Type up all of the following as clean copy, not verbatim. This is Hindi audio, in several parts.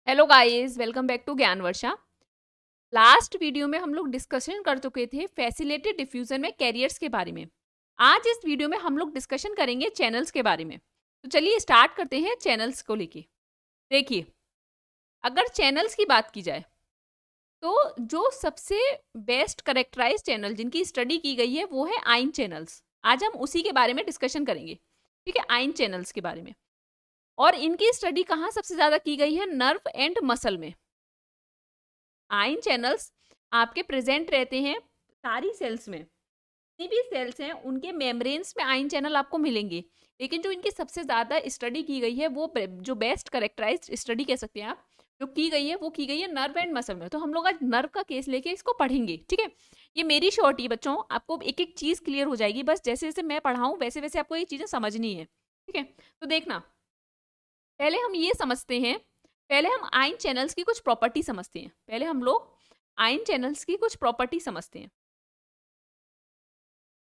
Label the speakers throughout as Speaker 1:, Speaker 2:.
Speaker 1: Hello guys, welcome back to Gyan Varsha. Last video में हम लोग डिस्कशन कर चुके थे फैसिलिटेड डिफ्यूजन में कैरियर्स के बारे में। आज इस वीडियो में हम लोग डिस्कशन करेंगे चैनल्स के बारे में। तो चलिए स्टार्ट करते हैं चैनल्स को लेके। देखिए, अगर चैनल्स की बात की जाए तो जो सबसे बेस्ट करेक्टराइज चैनल जिनकी स्टडी की गई है वो है आयन चैनल्स। आज हम उसी के बारे में डिस्कशन करेंगे। ठीक है, आयन चैनल्स के बारे में। और इनकी स्टडी कहाँ सबसे ज्यादा की गई है? नर्व एंड मसल में। आयन चैनल्स आपके प्रेजेंट रहते हैं सारी सेल्स में। जितनी भी सेल्स हैं उनके मेम्ब्रेन्स में आयन चैनल आपको मिलेंगे। लेकिन जो इनकी सबसे ज़्यादा स्टडी की गई है वो जो बेस्ट करेक्टराइज्ड स्टडी कह सकते हैं आप, जो की गई है वो की गई है नर्व एंड मसल में। तो हम लोग आज नर्व का केस लेके इसको पढ़ेंगे। ठीक है, ये मेरी शॉर्टी बच्चों, आपको एक एक चीज़ क्लियर हो जाएगी। बस जैसे जैसे मैं पढ़ाऊँ वैसे वैसे आपको ये चीज़ें समझनी है। ठीक है, तो देखना, पहले हम ये समझते हैं। पहले हम आयन चैनल्स की कुछ प्रॉपर्टी समझते हैं। पहले हम लोग आयन चैनल्स की कुछ प्रॉपर्टी समझते हैं।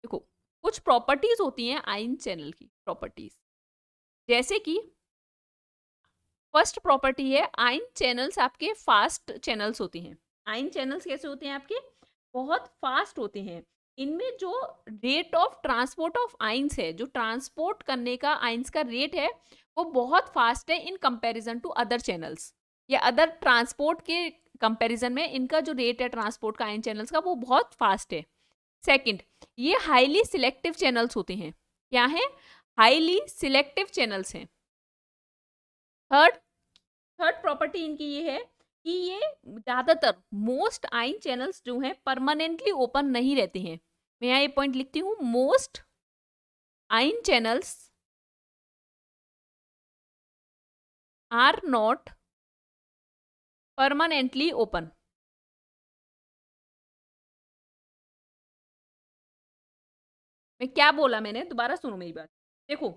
Speaker 1: देखो, कुछ प्रॉपर्टीज होती हैं आयन चैनल की प्रॉपर्टीज। जैसे कि फर्स्ट प्रॉपर्टी है, आयन चैनल्स आपके फास्ट चैनल्स होते हैं। आयन चैनल्स कैसे होते हैं? आपके बहुत फास्ट होते हैं। इनमें जो rate of transport of ions है, जो ट्रांसपोर्ट करने का आयंस का रेट है, वो बहुत फास्ट है in comparison to other channels, या अदर ट्रांसपोर्ट के कंपैरिजन में इनका जो रेट है ट्रांसपोर्ट का आयन चैनल्स का वो बहुत फास्ट है। सेकंड, ये हाईली सिलेक्टिव चैनल्स होते हैं। क्या है? हाईली सिलेक्टिव चैनल्स हैं। थर्ड थर्ड प्रॉपर्टी इनकी ये है कि ये ज्यादातर मोस्ट आयन चैनल्स जो हैं परमानेंटली ओपन नहीं रहते हैं। मैं यहाँ ये पॉइंट लिखती हूँ, most ion channels are not permanently open. मैं क्या बोला मैंने, दोबारा सुनो मेरी बात। देखो,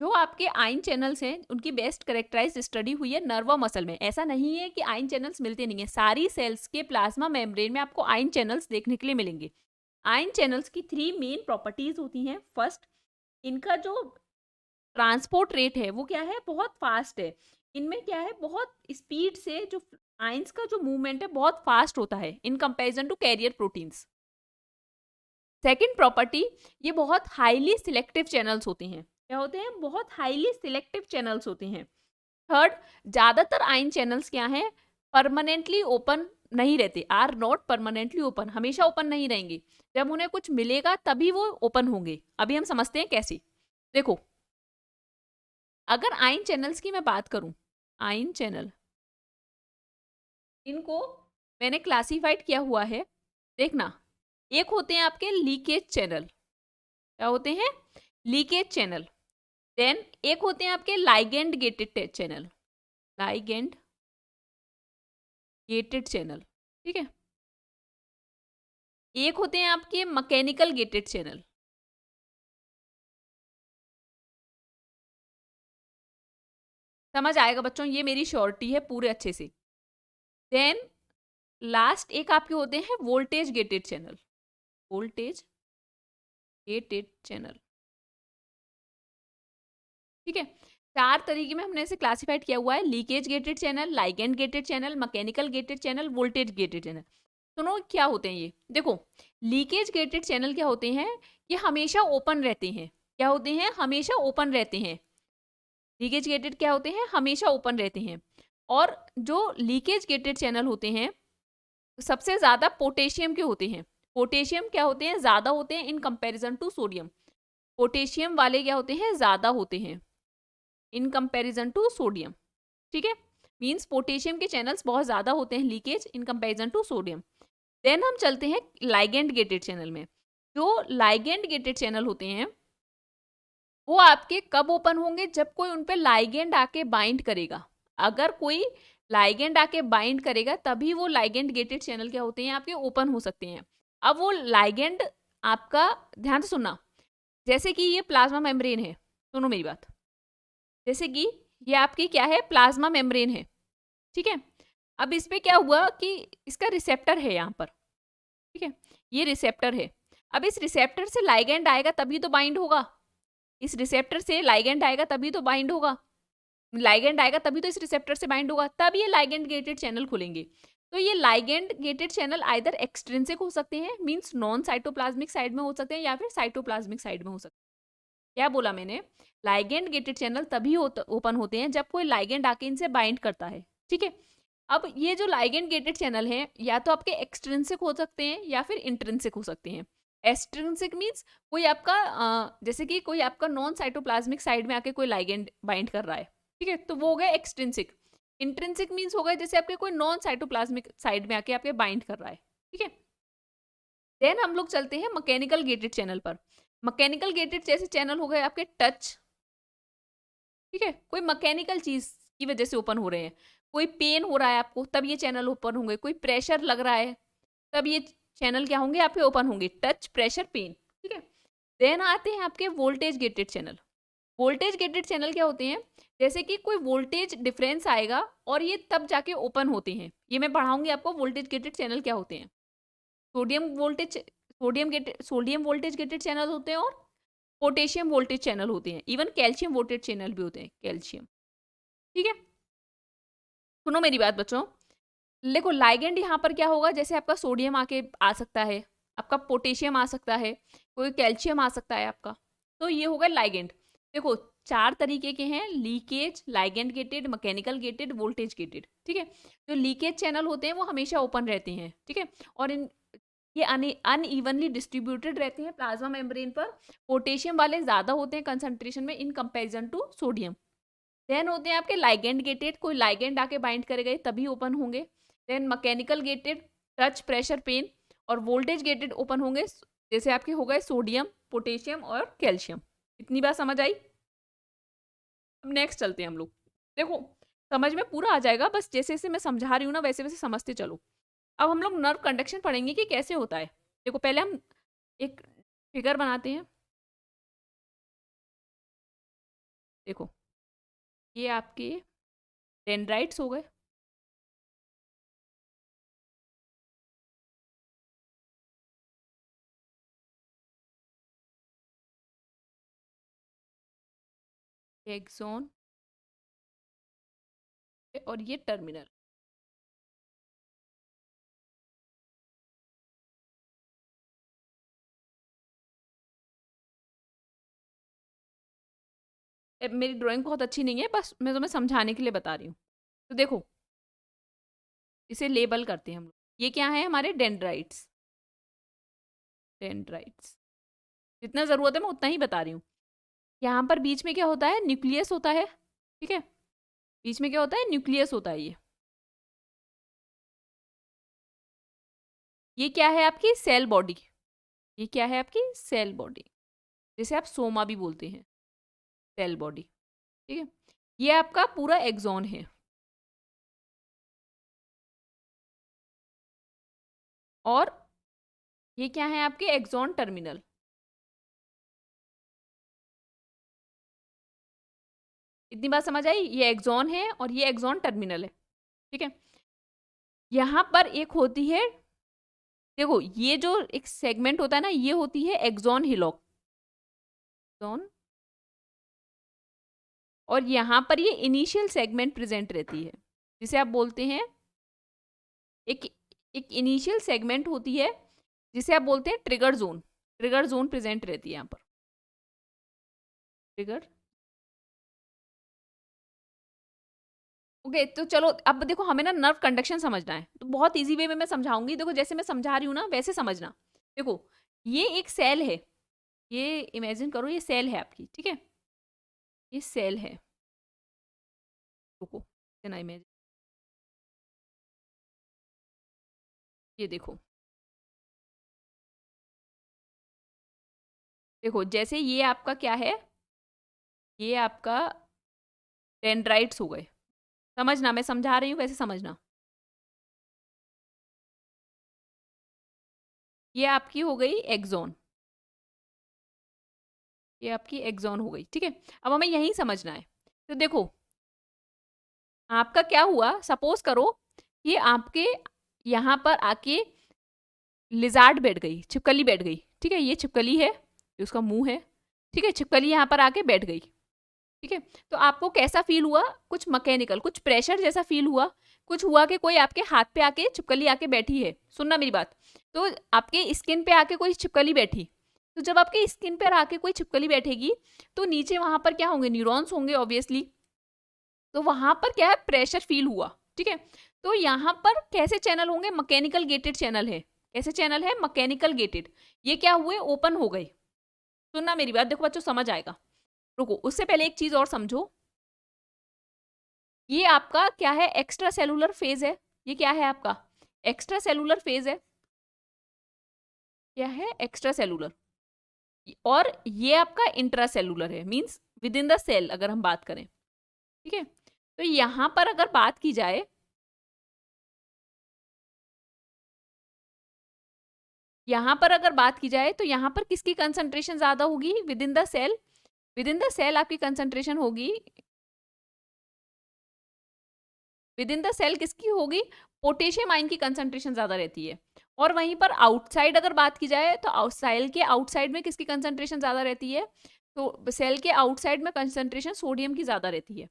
Speaker 1: जो आपके आयन चैनल्स हैं उनकी बेस्ट करेक्टराइज्ड स्टडी हुई है नर्व और मसल में। ऐसा नहीं है कि आयन चैनल्स मिलते नहीं है, सारी सेल्स के प्लाज्मा मेम्ब्रेन में आपको आयन चैनल्स देखने के लिए मिलेंगे। आयन चैनल्स की थ्री मेन प्रॉपर्टीज होती हैं। फर्स्ट, इनका जो ट्रांसपोर्ट रेट है वो क्या है? बहुत फास्ट है। इनमें क्या है? बहुत स्पीड से जो आयंस का जो मूवमेंट है बहुत फास्ट होता है in comparison to carrier proteins. Second property, ये बहुत हाईली सिलेक्टिव चैनल्स होते हैं। क्या होते हैं? बहुत हाईली सिलेक्टिव चैनल्स होते हैं। थर्ड, ज्यादातर आयन चैनल्स क्या हैं? परमानेंटली ओपन नहीं रहते, आर नॉट परमानेंटली ओपन, हमेशा ओपन नहीं रहेंगे। जब उन्हें कुछ मिलेगा तभी वो ओपन होंगे। अभी हम समझते हैं कैसे। देखो, अगर आयन चैनल्स की मैं बात करूं, आयन चैनल इनको मैंने क्लासिफाइड किया हुआ है। देखना, एक होते हैं आपके लीकेज चैनल। क्या होते हैं? Leakage channel. देन एक होते हैं आपके ligand gated channel. Ligand gated channel, ठीक है। एक होते हैं आपके मैकेनिकल गेटेड चैनल। समझ आएगा बच्चों, ये मेरी श्योरिटी है पूरे अच्छे से। देन लास्ट एक आपके होते हैं voltage gated channel. Voltage gated channel, ठीक है। चार तरीके में हमने इसे क्लासिफाइड किया हुआ है: leakage gated channel, ligand gated channel, mechanical gated channel, voltage gated channel. सुनो क्या होते हैं ये। देखो, लीकेज गेटेड चैनल क्या होते हैं? ये हमेशा ओपन रहते हैं। क्या होते हैं? हमेशा ओपन रहते हैं। लीकेज गेटेड क्या होते हैं? हमेशा ओपन रहते हैं। और जो लीकेज गेटेड चैनल होते हैं सबसे ज्यादा पोटेशियम के होते हैं। पोटेशियम क्या होते हैं? ज्यादा होते हैं in comparison to sodium. Potassium वाले क्या होते हैं? ज्यादा होते हैं इन कंपैरिजन टू सोडियम, ठीक है। मींस पोटेशियम के चैनल्स बहुत ज्यादा होते हैं leakage in comparison to sodium. Then हम चलते हैं लाइगेंड गेटेड चैनल में। जो लाइगेंड गेटेड चैनल होते हैं वो आपके कब ओपन होंगे? जब कोई उन पे लाइगेंड आके बाइंड करेगा। अगर कोई लाइगेंड आके बाइंड करेगा तभी वो लाइगेंड गेटेड चैनल क्या होते हैं? आपके ओपन हो सकते हैं। अब वो लाइगेंड आपका, ध्यान से सुनना, जैसे कि ये प्लाज्मा मेम्ब्रेन है, सुनो मेरी बात। जैसे कि ये आपकी क्या है? प्लाज्मा मेम्ब्रेन है, ठीक है। अब इस पे क्या हुआ कि इसका रिसेप्टर है यहाँ पर, ठीक है। ये रिसेप्टर है। अब इस रिसेप्टर से लाइगेंड आएगा तभी तो बाइंड होगा। इस रिसेप्टर से लाइगेंड आएगा तभी तो बाइंड होगा। लाइगेंड आएगा तभी तो इस रिसेप्टर से बाइंड होगा, तब ये लाइगेंड गेटेड चैनल खुलेंगे। तो ये ligand gated channel either extrinsic हो सकते हैं, मींस नॉन साइटोप्लाज्मिक साइड में हो सकते हैं, या फिर साइटोप्लाज्मिक साइड में हो सकते हैं। क्या बोला मैंने? लाइगेंड गेटेड चैनल तभी ओपन होते हैं जब कोई लाइगेंड आके इनसे बाइंड करता है, ठीक है। अब ये जो लाइगेंड गेटेड चैनल है या तो आपके एक्सट्रिंसिक हो सकते हैं या फिर इंट्रिंसिक हो सकते हैं। एक्सट्रिंसिक मीन्स कोई आपका जैसे कि कोई आपका नॉन साइटोप्लाज्मिक साइड में आके कोई लाइगेंड बाइंड कर रहा है, ठीक है, तो वो हो गया एक्सट्रिंसिक। इंट्रिंसिक मीन्स हो गया जैसे आपके कोई नॉन साइटोप्लाज्मिक साइड में आके आपके बाइंड कर रहा है, ठीक है। देन हम लोग चलते हैं मैकेनिकल गेटेड चैनल पर। मैकेनिकल गेटेड जैसे चैनल हो गए आपके टच, ठीक है, कोई मैकेनिकल चीज की वजह से ओपन हो रहे हैं, कोई पेन हो रहा है आपको तब ये चैनल ओपन होंगे, कोई प्रेशर लग रहा है तब ये चैनल क्या होंगे आपके ओपन होंगे, टच, प्रेशर, पेन, ठीक है। देन आते हैं आपके voltage gated channel. Voltage gated channel क्या होते हैं? जैसे कि कोई वोल्टेज डिफरेंस आएगा और ये तब जाके ओपन होते हैं। ये मैं पढ़ाऊंगी आपको वोल्टेज गेटेड चैनल क्या होते हैं। सोडियम वोल्टेज गेटेड चैनल होते हैं और पोटेशियम वोल्टेज चैनल होते हैं, इवन कैल्शियम वोल्टेज चैनल भी होते हैं, कैल्शियम, ठीक है। सुनो मेरी बात बच्चों, देखो लाइगेंड यहाँ पर क्या होगा, जैसे आपका सोडियम आके आ सकता है, आपका पोटेशियम आ सकता है, कोई कैल्शियम आ सकता है आपका, तो ये होगा लाइगेंड। देखो 4 तरीके के हैं, leakage, ligand gated, mechanical gated, voltage gated, ठीक है। जो लीकेज चैनल होते हैं वो हमेशा ओपन रहते हैं, ठीक है, और ये अनइवनली डिस्ट्रीब्यूटेड रहते हैं प्लाज्मा मेम्ब्रेन पर। पोटेशियम वाले ज्यादा होते हैं कंसंट्रेशन में in comparison to sodium. Then होते हैं आपके लाइगेंड गेटेड, कोई लाइगेंड आके बाइंड करेगा तभी ओपन होंगे। Then mechanical gated, touch, pressure, pain, और वोल्टेज गेटेड ओपन होंगे जैसे आपके हो गए सोडियम, पोटेशियम और कैल्शियम। इतनी बात समझ आई? अब नेक्स्ट चलते हैं हम लोग। देखो समझ में पूरा आ जाएगा, बस जैसे जैसे मैं समझा रही हूँ ना वैसे वैसे समझते चलो। अब हम लोग नर्व कंडक्शन पढ़ेंगे कि कैसे होता है। देखो पहले हम एक फिगर बनाते हैं। देखो ये आपके डेंड्राइट्स हो गए, एक्सॉन और ये टर्मिनल। मेरी ड्राइंग बहुत अच्छी नहीं है, बस मैं तुम्हें समझाने के लिए बता रही हूँ। तो देखो इसे लेबल करते हैं हम लोग। ये क्या है? हमारे डेंड्राइट्स। डेंड्राइट्स जितना ज़रूरत है मैं उतना ही बता रही हूँ। यहाँ पर बीच में क्या होता है? न्यूक्लियस होता है, ठीक है। बीच में क्या होता है? न्यूक्लियस होता है। ये क्या है? आपकी सेल बॉडी। ये क्या है? आपकी सेल बॉडी, जिसे आप सोमा भी बोलते हैं, सेल बॉडी, ठीक है। ये आपका पूरा एक्सॉन है। और ये क्या है? आपके एक्सॉन टर्मिनल। इतनी बात समझ आई? ये एक्सॉन है और ये एक्सॉन टर्मिनल है, ठीक है। यहां पर एक होती है, देखो ये जो एक सेगमेंट होता है ना, ये होती है एक्सॉन हिलॉक, एक्सॉन। और यहां पर ये इनिशियल सेगमेंट प्रेजेंट रहती है, जिसे आप बोलते हैं एक एक इनिशियल सेगमेंट होती है जिसे आप बोलते हैं trigger zone. Trigger zone present रहती है यहाँ पर, ट्रिगर। ओके तो चलो अब देखो हमें ना नर्व कंडक्शन समझना है, तो बहुत इजी वे में मैं समझाऊंगी। देखो जैसे मैं समझा रही हूँ ना वैसे समझना। देखो ये एक सेल है, ये इमेजिन करो ये सेल है आपकी, ठीक है। ये सेल है, रुको ना इमेजिन, ये देखो, देखो जैसे ये आपका क्या है, ये आपका डेंड्राइट्स हो गए। समझना, मैं समझा रही हूँ वैसे समझना। ये आपकी हो गई एक्सॉन, ये आपकी एक्सॉन हो गई, ठीक है। अब हमें यही समझना है। तो देखो आपका क्या हुआ, सपोज करो कि आपके यहाँ पर आके लिजार्ड बैठ गई, छिपकली बैठ गई, ठीक है। ये छिपकली है, ये उसका मुंह है, ठीक है। छिपकली यहाँ पर आके बैठ गई, ठीक है। तो आपको कैसा फील हुआ? कुछ मैकेनिकल, कुछ प्रेशर जैसा फील हुआ, कुछ हुआ कि कोई आपके हाथ पे आके छिपकली आके बैठी है। सुनना मेरी बात। तो आपके स्किन पे आके कोई छिपकली बैठी, तो जब आपके स्किन पर आके कोई छिपकली बैठेगी तो नीचे वहां पर क्या होंगे? न्यूरॉन्स होंगे ऑब्वियसली। तो वहां पर क्या है? प्रेशर फील हुआ। ठीक है। तो यहाँ पर कैसे चैनल होंगे? मैकेनिकल गेटेड चैनल है। कैसे चैनल है? Mechanical gated. ये क्या हुए? ओपन हो गए। सुनना मेरी बात, देखो बच्चों समझ आएगा। रुको, उससे पहले एक चीज और समझो। ये आपका क्या है? एक्स्ट्रा सेलुलर फेज है। ये क्या है आपका? एक्स्ट्रा सेलुलर फेज है। क्या है? Extracellular. और ये आपका इंट्रा सेलुलर है, means within the cell अगर हम बात करें। ठीक है। तो यहां पर अगर बात की जाए, यहां पर अगर बात की जाए तो यहां पर किसकी कंसंट्रेशन ज्यादा होगी? Within the cell. Within the cell आपकी कंसंट्रेशन होगी, विद इन द सेल किसकी होगी? पोटेशियम आयन की कंसंट्रेशन ज्यादा रहती है। और वहीं पर आउटसाइड अगर बात की जाए तो सेल के आउटसाइड में किसकी कंसंट्रेशन ज्यादा रहती है? तो सेल के आउटसाइड में कंसंट्रेशन सोडियम की ज्यादा रहती है।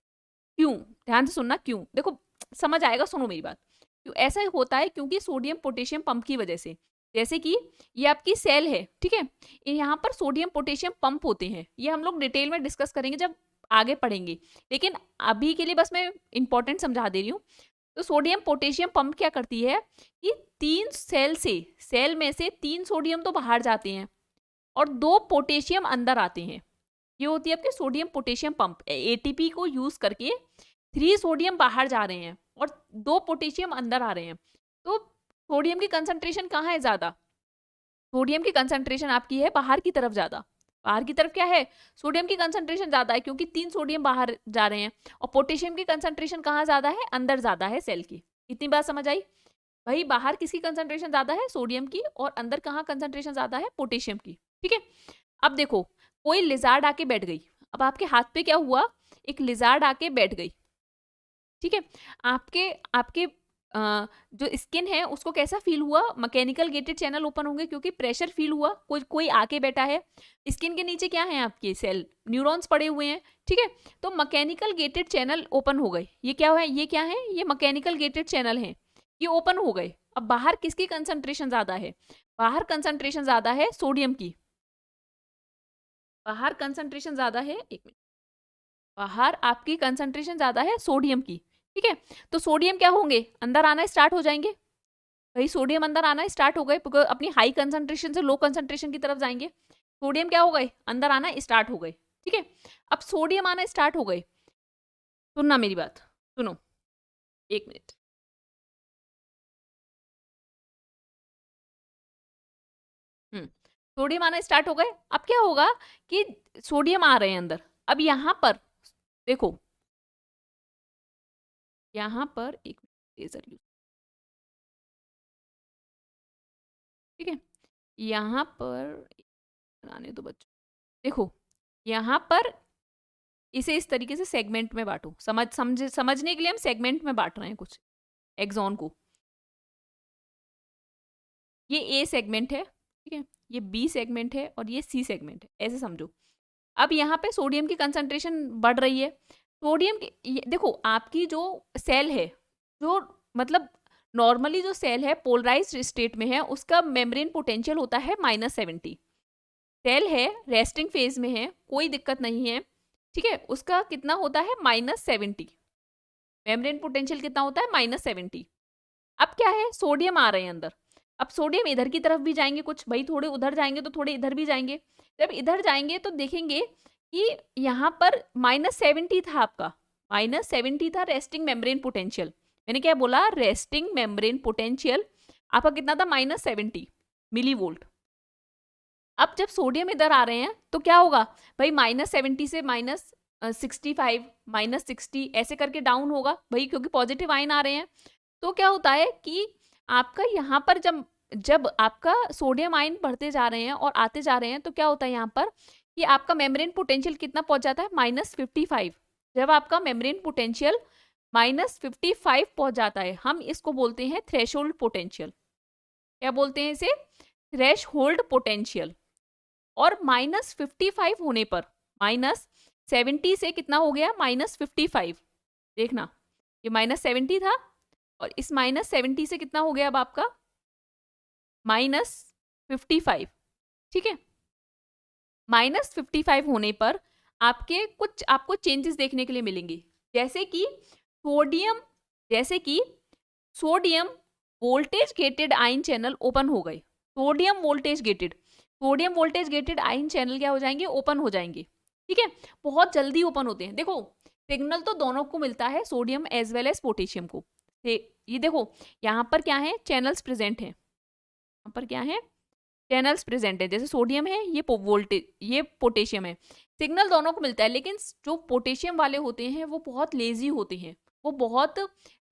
Speaker 1: क्यों? ध्यान से सुनना, क्यों? देखो समझ आएगा, सुनो मेरी बात। क्यों ऐसा होता है? क्योंकि सोडियम पोटेशियम पंप की वजह से। जैसे कि ये आपकी सेल है, ठीक है, यहाँ पर सोडियम पोटेशियम पंप होते हैं। ये हम लोग डिटेल में डिस्कस करेंगे जब आगे पढ़ेंगे, लेकिन अभी के लिए बस मैं इंपॉर्टेंट समझा दे रही हूँ। तो सोडियम पोटेशियम पंप क्या करती है कि तीन सेल में से 3 सोडियम तो बाहर जाते हैं और 2 पोटेशियम अंदर आते हैं। ये होती है आपके सोडियम पोटेशियम पंप। एटीपी को यूज करके 3 सोडियम बाहर जा रहे हैं और 2 पोटेशियम अंदर आ रहे हैं। तो सोडियम की कंसंट्रेशन कहाँ है ज्यादा? सोडियम की कंसंट्रेशन आपकी है बाहर की तरफ ज्यादा। बाहर की तरफ क्या है? सोडियम की कंसंट्रेशन ज्यादा है क्योंकि 3 सोडियम बाहर जा रहे हैं। और पोटेशियम की कंसंट्रेशन कहाँ ज्यादा है? अंदर ज्यादा है सेल की। इतनी बात समझ आई? भाई बाहर किसकी कंसंट्रेशन ज्यादा है? सोडियम की। और अंदर कहाँ कंसंट्रेशन ज्यादा है? पोटेशियम की। ठीक है। अब देखो, कोई लिजार्ड आके बैठ गई। अब आपके हाथ पे क्या हुआ? एक लिजार्ड आके बैठ गई। ठीक है। आपके आपके जो स्किन है उसको कैसा फील हुआ? मैकेनिकल गेटेड चैनल ओपन होंगे क्योंकि प्रेशर फील हुआ, कोई कोई आके बैठा है। स्किन के नीचे क्या है? आपके सेल, न्यूरॉन्स पड़े हुए हैं। ठीक है। तो मैकेनिकल गेटेड चैनल ओपन हो गए। ये क्या है? ये क्या है? ये मैकेनिकल गेटेड चैनल है। ये ओपन हो गए। अब बाहर किसकी कंसंट्रेशन ज्यादा है? बाहर कंसंट्रेशन ज्यादा है सोडियम की। बाहर कंसंट्रेशन ज्यादा है, एक मिनट, बाहर आपकी कंसंट्रेशन ज्यादा है सोडियम की। ठीक है। तो सोडियम क्या होंगे? अंदर आना स्टार्ट हो जाएंगे। भाई सोडियम अंदर आना स्टार्ट हो गए, अपनी हाई कंसंट्रेशन से लो कंसंट्रेशन की तरफ जाएंगे। सोडियम क्या हो गए? अंदर आना स्टार्ट हो गए। ठीक है। अब सोडियम आना स्टार्ट हो गए। सुनना मेरी बात, सुनो, एक मिनट। सोडियम आना स्टार्ट हो गए। अब क्या होगा कि सोडियम आ रहे हैं अंदर। अब यहां पर देखो, यहां पर एक लेजर यूज, ठीक है, यहाँ पर बनाने दो बच्चों। देखो यहाँ पर इसे इस तरीके से सेगमेंट में बांटो। समझने के लिए हम सेगमेंट में बांट रहे हैं कुछ एक्सॉन को। ये ए सेगमेंट है, ठीक है, ये बी सेगमेंट है और ये सी सेगमेंट है, ऐसे समझो। अब यहाँ पे सोडियम की कंसंट्रेशन बढ़ रही है। सोडियम की देखो, आपकी जो सेल है, जो मतलब नॉर्मली जो सेल है पोलराइज्ड स्टेट में है, उसका मेम्ब्रेन पोटेंशियल होता है -70। सेल है रेस्टिंग फेज में है, कोई दिक्कत नहीं है, ठीक है, उसका कितना होता है? -70। मेम्ब्रेन पोटेंशियल कितना होता है? -70। अब क्या है? सोडियम आ रहे हैं अंदर। अब सोडियम इधर की तरफ भी जाएंगे कुछ, भाई थोड़े उधर जाएंगे तो थोड़े इधर भी जाएंगे। जब इधर जाएंगे तो देखेंगे कि यहाँ पर -70 था आपका, -70 था रेस्टिंग मेम्ब्रेन पोटेंशियल। मैंने क्या बोला? रेस्टिंग मेम्ब्रेन पोटेंशियल आपका कितना था? -70 मिली वोल्ट। अब जब सोडियम इधर आ रहे हैं तो क्या होगा भाई? -70 से -65, -60 ऐसे करके डाउन होगा भाई, क्योंकि पॉजिटिव आयन आ रहे हैं। तो क्या होता है कि आपका यहाँ पर जब जब आपका सोडियम आयन बढ़ते जा रहे हैं और आते जा रहे हैं तो क्या होता है यहाँ पर कि आपका मेम्ब्रेन पोटेंशियल कितना पहुंच जाता है? -55। जब आपका मेम्ब्रेन पोटेंशियल -55 पहुंच जाता है, हम इसको बोलते हैं थ्रेशोल्ड पोटेंशियल। क्या बोलते हैं इसे? Threshold potential. और -55 होने पर, 70 से कितना हो गया, -55। देखना, ये -70 था और इस -70 से कितना हो गया अब आपका, -55। ठीक है, -55 होने पर आपके कुछ आपको चेंजेस देखने के लिए मिलेंगे, जैसे कि sodium voltage gated ion channel open हो गए। Sodium voltage gated ion channel क्या हो जाएंगे, ओपन हो जाएंगे। ठीक है, बहुत जल्दी ओपन होते हैं। देखो सिग्नल तो दोनों को मिलता है, sodium as well as potassium को। ये देखो यहाँ पर क्या है, चैनल्स प्रेजेंट हैं, यहाँ पर क्या है, चैनल्स प्रेजेंट है। जैसे सोडियम है, ये पोटेशियम है, सिग्नल दोनों को मिलता है। लेकिन जो पोटेशियम वाले होते हैं वो बहुत लेजी होते हैं, वो बहुत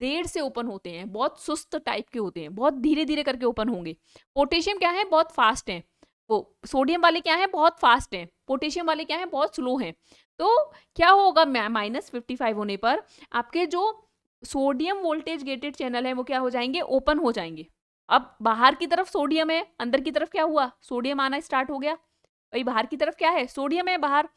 Speaker 1: देर से ओपन होते हैं, बहुत सुस्त टाइप के होते हैं, बहुत धीरे धीरे करके ओपन होंगे। पोटेशियम क्या है, बहुत फास्ट है। वो सोडियम वाले क्या है, बहुत फास्ट है। पोटेशियम वाले क्या है, बहुत स्लो है। तो क्या होगा, -55 होने पर आपके जो सोडियम वोल्टेज गेटेड चैनल है वो क्या हो जाएंगे, ओपन हो जाएंगे। अब बाहर की तरफ सोडियम है, अंदर की तरफ क्या हुआ, सोडियम आना स्टार्ट हो गया। भाई बाहर की तरफ क्या है, सोडियम है बाहर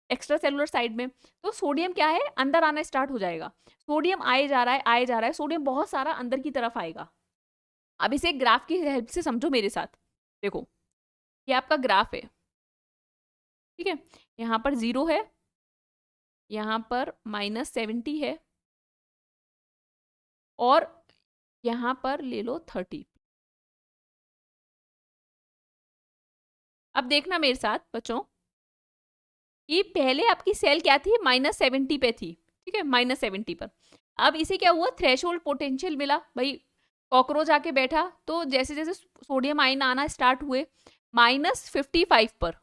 Speaker 1: एक्स्ट्रा सेलुलर साइड में, तो सोडियम क्या है, अंदर आना स्टार्ट हो जाएगा। सोडियम आए जा रहा है, सोडियम बहुत सारा अंदर की तरफ आएगा। अब इसे ग्राफ की हेल्प से समझो मेरे साथ। देखो ये आपका ग्राफ है, ठीक है, यहाँ पर 0 है, यहाँ पर -70 है, और यहाँ पर ले लो 30। अब देखना मेरे साथ बच्चों, कि पहले आपकी सेल क्या थी, -70 पे थी। ठीक है, -70 पर। अब इसे क्या हुआ, थ्रेशोल्ड पोटेंशियल मिला। भाई कॉकरोच आके बैठा, तो जैसे जैसे सोडियम आयन आना स्टार्ट हुए, -55 पर,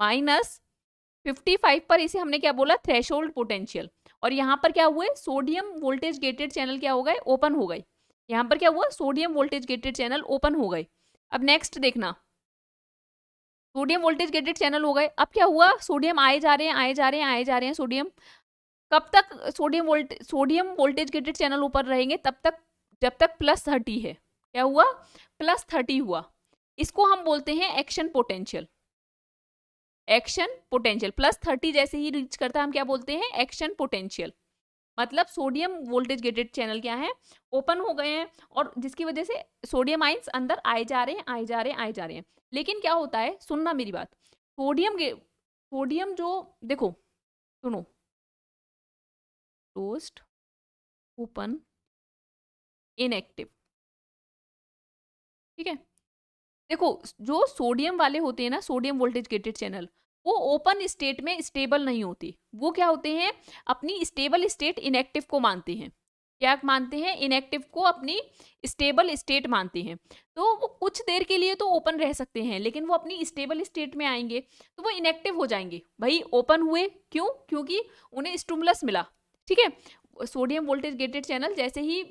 Speaker 1: -55 पर इसे हमने क्या बोला, थ्रेशोल्ड पोटेंशियल। और यहाँ पर क्या हुए, सोडियम वोल्टेज गेटेड चैनल क्या हो गए, ओपन हो गए। यहाँ पर क्या हुआ, sodium voltage gated channel open हो गए। अब नेक्स्ट देखना, सोडियम वोल्टेज गेटेड चैनल हो गए। अब क्या हुआ, सोडियम आए जा रहे हैं सोडियम। कब तक सोडियम वोल्टेज गेटेड चैनल ऊपर रहेंगे, तब तक जब तक +30 है। क्या हुआ, +30 हुआ। इसको हम बोलते हैं एक्शन पोटेंशियल। +30 जैसे ही रीच करता है हम क्या बोलते हैं, एक्शन पोटेंशियल। मतलब सोडियम वोल्टेज गेटेड चैनल क्या है, ओपन हो गए हैं, और जिसकी वजह से सोडियम आइंस अंदर आए जा रहे हैं। लेकिन क्या होता है, सुनना मेरी बात, सोडियम जो, देखो सुनो, क्लोज्ड, ओपन, इनएक्टिव। ठीक है, देखो जो सोडियम वाले होते हैं ना, सोडियम वोल्टेज गेटेड चैनल, वो ओपन स्टेट में स्टेबल नहीं होती। वो क्या होते हैं, अपनी स्टेबल स्टेट इनएक्टिव को मानते हैं। क्या मानते हैं, इनएक्टिव को अपनी स्टेबल स्टेट मानते हैं। तो वो कुछ देर के लिए तो ओपन रह सकते हैं, लेकिन वो अपनी स्टेबल स्टेट में आएंगे तो वो इनएक्टिव हो जाएंगे। भाई ओपन हुए क्यों, क्योंकि उन्हें स्टिमुलस मिला। ठीक है, सोडियम वोल्टेज गेटेड चैनल जैसे ही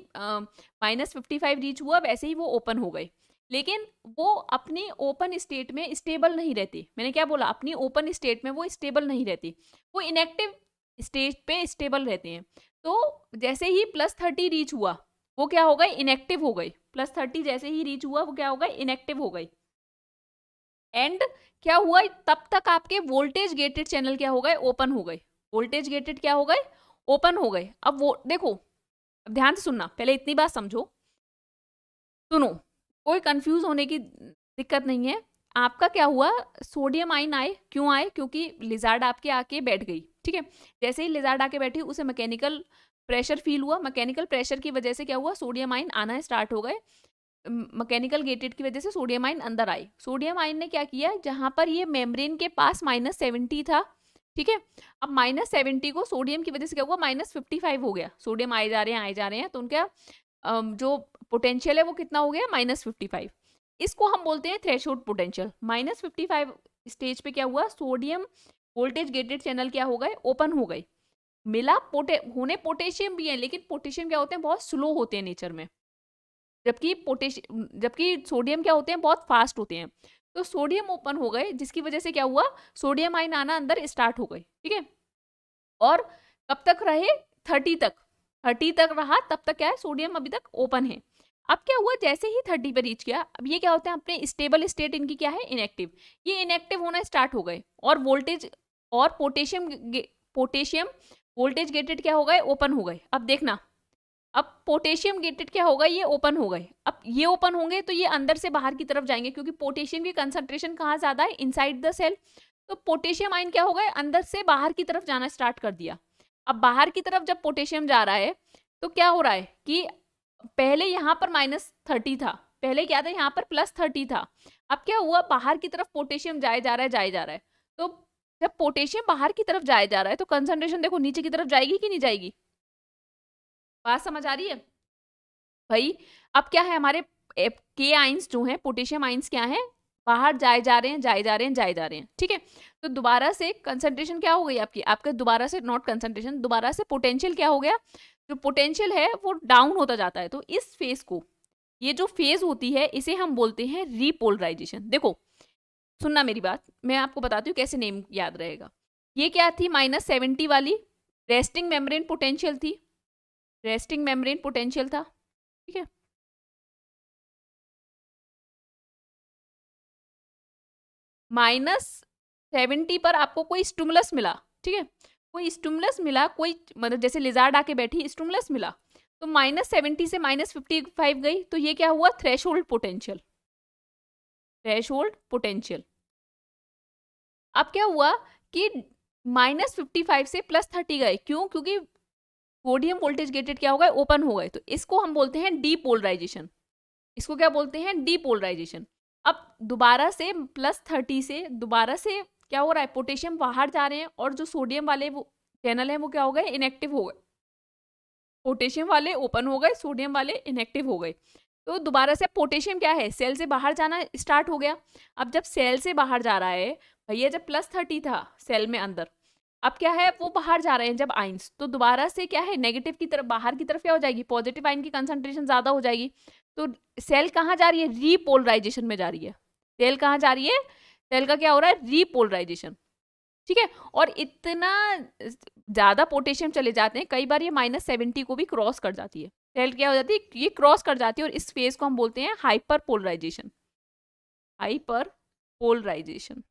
Speaker 1: -55 रीच हुआ, वैसे ही वो ओपन हो गए। लेकिन वो अपनी ओपन स्टेट में स्टेबल नहीं रहती। मैंने क्या बोला, अपनी ओपन स्टेट में वो स्टेबल नहीं रहती, वो इनएक्टिव स्टेट पे स्टेबल रहते हैं। तो जैसे ही +30 रीच हुआ, वो क्या हो गए, इनएक्टिव हो गए। +30 जैसे ही रीच हुआ, वो क्या हो गए, इनएक्टिव हो गए। एंड क्या हुआ, तब तक आपके वोल्टेज गेटेड चैनल क्या हो गए, ओपन हो गए। वोल्टेज गेटेड क्या हो गए, ओपन हो गए। अब वो देखो, अब ध्यान से सुनना, पहले इतनी बात समझो, सुनो, कोई कंफ्यूज होने की दिक्कत नहीं है। आपका क्या हुआ, सोडियम आयन आए, क्यों आए, क्योंकि लिजार्ड आपके आके बैठ गई। ठीक है, जैसे ही लिजार्ड आके बैठी, उसे मैकेनिकल प्रेशर फील हुआ। मैकेनिकल प्रेशर की वजह से क्या हुआ, सोडियम आयन आना स्टार्ट हो गए। मैकेनिकल गेटेड की वजह से सोडियम आयन अंदर आए। सोडियम आयन ने क्या किया, जहां पर ये मेम्ब्रेन के पास -70 था, ठीक है, अब -70 को सोडियम की वजह से क्या हुआ, -55 हो गया। सोडियम आए जा रहे हैं, तो उनका जो पोटेंशियल है वो कितना हो गया, -55। इसको हम बोलते हैं थ्रेशोल्ड पोटेंशियल। -55 स्टेज पे क्या हुआ, सोडियम वोल्टेज गेटेड चैनल क्या हो गए, ओपन हो गए। मिला होने पोटेशियम भी है, लेकिन पोटेशियम क्या होते हैं, बहुत स्लो होते हैं नेचर में, जबकि सोडियम क्या होते हैं, बहुत फास्ट होते हैं। तो सोडियम ओपन हो गए, जिसकी वजह से क्या हुआ, सोडियम आयन आना अंदर स्टार्ट हो गए। ठीक है, और कब तक रहे, 30 तक रहा, तब तक क्या है, सोडियम अभी तक ओपन है। अब क्या हुआ, जैसे ही 30 पे रीच किया, अब ये क्या होते हैं, अपने स्टेबल स्टेट इनकी क्या है, इनएक्टिव। ये इनएक्टिव होना स्टार्ट हो गए, और वोल्टेज और पोटेशियम वोल्टेज गेटेड क्या हो गए, ओपन हो गए। अब देखना, अब पोटेशियम गेटेड क्या होगा, ये ओपन हो गए। अब ये ओपन होंगे तो ये अंदर से बाहर की तरफ जाएंगे, क्योंकि पोटेशियम की कंसंट्रेशन कहाँ ज्यादा है, इनसाइड द सेल। तो पोटेशियम आयन क्या हो गए, अंदर से बाहर की तरफ जाना स्टार्ट कर दिया। अब बाहर की तरफ जब पोटेशियम जा रहा है तो क्या हो रहा है कि पहले यहाँ पर -30 था, पहले क्या था यहाँ पर +30 था। अब क्या हुआ, बाहर की तरफ पोटेशियम जाए जा रहा है, जाए जा रहा है। तो जब पोटेशियम बाहर की तरफ जाए जा रहा है तो कंसंट्रेशन देखो नीचे की तरफ जाएगी कि नहीं जाएगी, बात समझ आ रही है भाई। अब क्या है, हमारे के आइंस जो हैं, पोटेशियम आइंस क्या है, बाहर जाए जा रहे हैं, जाए जा रहे हैं, जाए जा रहे हैं, ठीक है। तो दोबारा से कंसंट्रेशन क्या हो गई आपकी, आपका दोबारा से नॉट कंसंट्रेशन, दोबारा से पोटेंशियल क्या हो गया, जो पोटेंशियल है वो डाउन होता जाता है। तो इस फेज को, ये जो फेज होती है इसे हम बोलते हैं रीपोलराइजेशन। देखो सुनना मेरी बात, मैं आपको बताती हूँ कैसे नेम याद रहेगा। ये क्या थी, -70 वाली रेस्टिंग मेम्ब्रेन पोटेंशियल थी, रेस्टिंग मेम्ब्रेन पोटेंशियल था, ठीक है। -70 पर आपको कोई स्टिमुलस मिला, ठीक है, कोई स्टिमुलस मिला, कोई मतलब जैसे लिजार्ड आके बैठी, स्टिमुलस मिला, तो -70 से -55 गई, तो ये क्या हुआ, थ्रेशोल्ड पोटेंशियल, थ्रेशोल्ड पोटेंशियल। अब क्या हुआ कि -55 से +30 गए, क्यों, क्योंकि सोडियम वोल्टेज गेटेड क्या हो गए, ओपन हो गए। तो इसको हम बोलते हैं डीपोलराइजेशन, इसको क्या बोलते हैं, डीपोलराइजेशन। अब दोबारा से +30 से दोबारा से क्या हो रहा है, पोटेशियम बाहर जा रहे हैं और जो सोडियम वाले वो चैनल है वो क्या हो गए, इनएक्टिव हो गए। पोटेशियम वाले ओपन हो गए, सोडियम वाले इनएक्टिव हो गए। तो दोबारा से पोटेशियम क्या है, सेल से बाहर जाना स्टार्ट हो गया। अब जब सेल से बाहर जा रहा है भैया, जब +30 था सेल में अंदर, अब क्या है, वो बाहर जा रहे हैं जब आइंस, तो दोबारा से क्या है, नेगेटिव की तरफ, बाहर की तरफ क्या हो जाएगी, पॉजिटिव आइन की कंसंट्रेशन ज्यादा हो जाएगी। तो सेल कहाँ जा रही है, रीपोलराइजेशन में जा रही है। सेल कहाँ जा रही है, सेल का क्या हो रहा है, रीपोलराइजेशन, ठीक है। और इतना ज्यादा पोटेशियम चले जाते हैं, कई बार ये -70 को भी क्रॉस कर जाती है, सेल क्या हो जाती है, ये क्रॉस कर जाती है, और इस फेज को हम बोलते हैं हाइपर पोलराइजेशन, हाइपर पोलराइजेशन।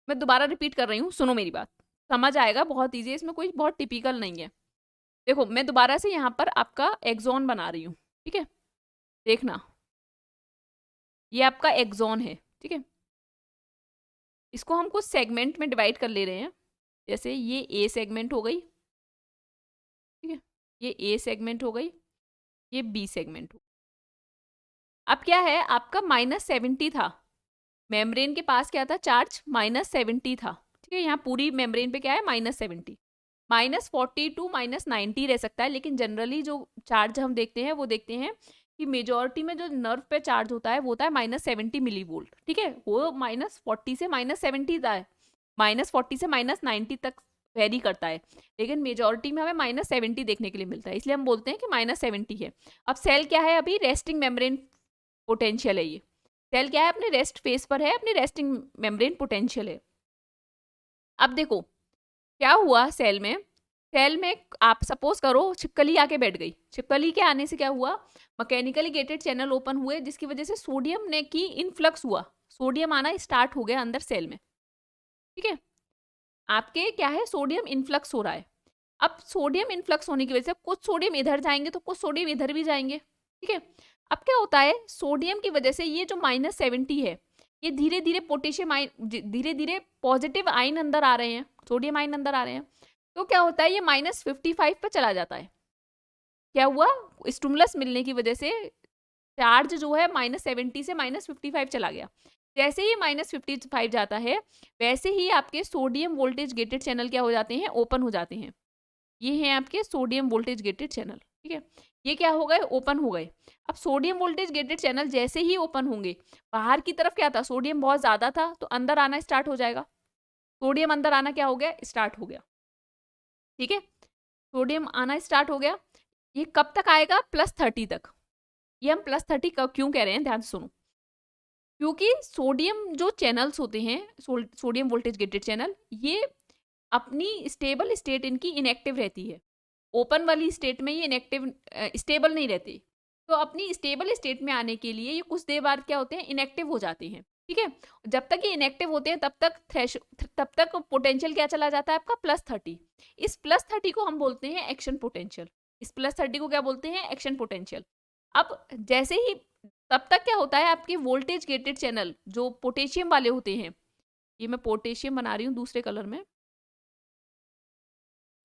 Speaker 1: मैं दोबारा रिपीट कर रही हूँ, सुनो मेरी बात, समझ आएगा, बहुत ईजी है, इसमें कोई बहुत टिपिकल नहीं है। देखो मैं दोबारा से यहाँ पर आपका एक्सॉन बना रही हूँ, ठीक है, देखना ये आपका एक्सॉन है, ठीक है। इसको हम कुछ सेगमेंट में डिवाइड कर ले रहे हैं, जैसे ये ए सेगमेंट हो गई, ठीक है, ये ए सेगमेंट हो गई, ये बी सेगमेंट हो। अब क्या है, आपका -70 था, मेम्ब्रेन के पास क्या था, चार्ज -70 था, ठीक है। यहाँ पूरी मेम्ब्रेन पे क्या है, -70, -40 टू -90 रह सकता है, लेकिन जनरली जो चार्ज हम देखते हैं वो देखते हैं कि मेजॉरिटी में जो नर्व पे चार्ज होता है वो होता है -70 मिलीवोल्ट, ठीक है। वो -40 से -70 था, -40 से -90 तक वेरी करता है, लेकिन मेजॉरिटी में हमें -70 देखने के लिए मिलता है, इसलिए हम बोलते हैं कि -70 है। अब सेल क्या है, अभी रेस्टिंग मेम्ब्रेन पोटेंशियल है, ये सेल क्या है, अपने रेस्ट फेज पर है, अपनी रेस्टिंग मेम्ब्रेन पोटेंशियल है। अब देखो क्या हुआ, सेल में आप सपोज करो छिपकली आके बैठ गई, छिपकली के आने से क्या हुआ, मैकेनिकली गेटेड चैनल ओपन हुए, जिसकी वजह से सोडियम ने की इनफ्लक्स हुआ, सोडियम आना स्टार्ट हो गया अंदर सेल में, ठीक है। आपके क्या है, सोडियम इनफ्लक्स हो रहा है। अब सोडियम इनफ्लक्स होने की वजह से कुछ सोडियम इधर जाएंगे तो कुछ सोडियम इधर भी जाएंगे, ठीक है। अब क्या होता है, सोडियम की वजह से ये जो -70 है, ये धीरे धीरे पोटेशियम आयन, धीरे धीरे पॉजिटिव आयन अंदर आ रहे हैं, सोडियम आयन अंदर आ रहे हैं, तो क्या होता है, ये -55 पे चला जाता है। क्या हुआ, स्टिमुलस मिलने की वजह से चार्ज जो है -70 से -55 चला गया। जैसे ही -55 जाता है, वैसे ही आपके सोडियम वोल्टेज गेटेड चैनल क्या हो जाते हैं, ओपन हो जाते हैं। ये हैं आपके सोडियम वोल्टेज गेटेड चैनल, ठीक है। ये क्या हो गए, ओपन हो गए। अब सोडियम वोल्टेज गेटेड चैनल जैसे ही ओपन होंगे, बाहर की तरफ क्या था, सोडियम बहुत ज्यादा था, तो अंदर आना स्टार्ट हो जाएगा, सोडियम अंदर आना क्या हो गया, स्टार्ट हो गया, ठीक है। सोडियम आना स्टार्ट हो गया, ये कब तक आएगा, +30 तक। ये हम +30 क्यों कह रहे हैं, ध्यान से सुनो, क्योंकि सोडियम जो चैनल्स होते हैं, सोडियम वोल्टेज गेटेड चैनल, ये अपनी स्टेबल स्टेट इनकी इनएक्टिव रहती है, ओपन वाली स्टेट में ये इनएक्टिव स्टेबल नहीं रहती, तो अपनी स्टेबल स्टेट में आने के लिए ये कुछ देर बाद क्या होते हैं, इनएक्टिव हो जाते हैं। ठीक है। जब तक ये इनएक्टिव होते हैं तब तक पोटेंशियल क्या चला जाता है आपका +30। इस +30 को हम बोलते हैं एक्शन पोटेंशियल। इस +30 को क्या बोलते हैं? Action potential. अब जैसे ही तब तक क्या होता है, आपके वोल्टेज गेटेड चैनल जो पोटेशियम वाले होते हैं, ये मैं पोटेशियम बना रही हूँ दूसरे कलर में,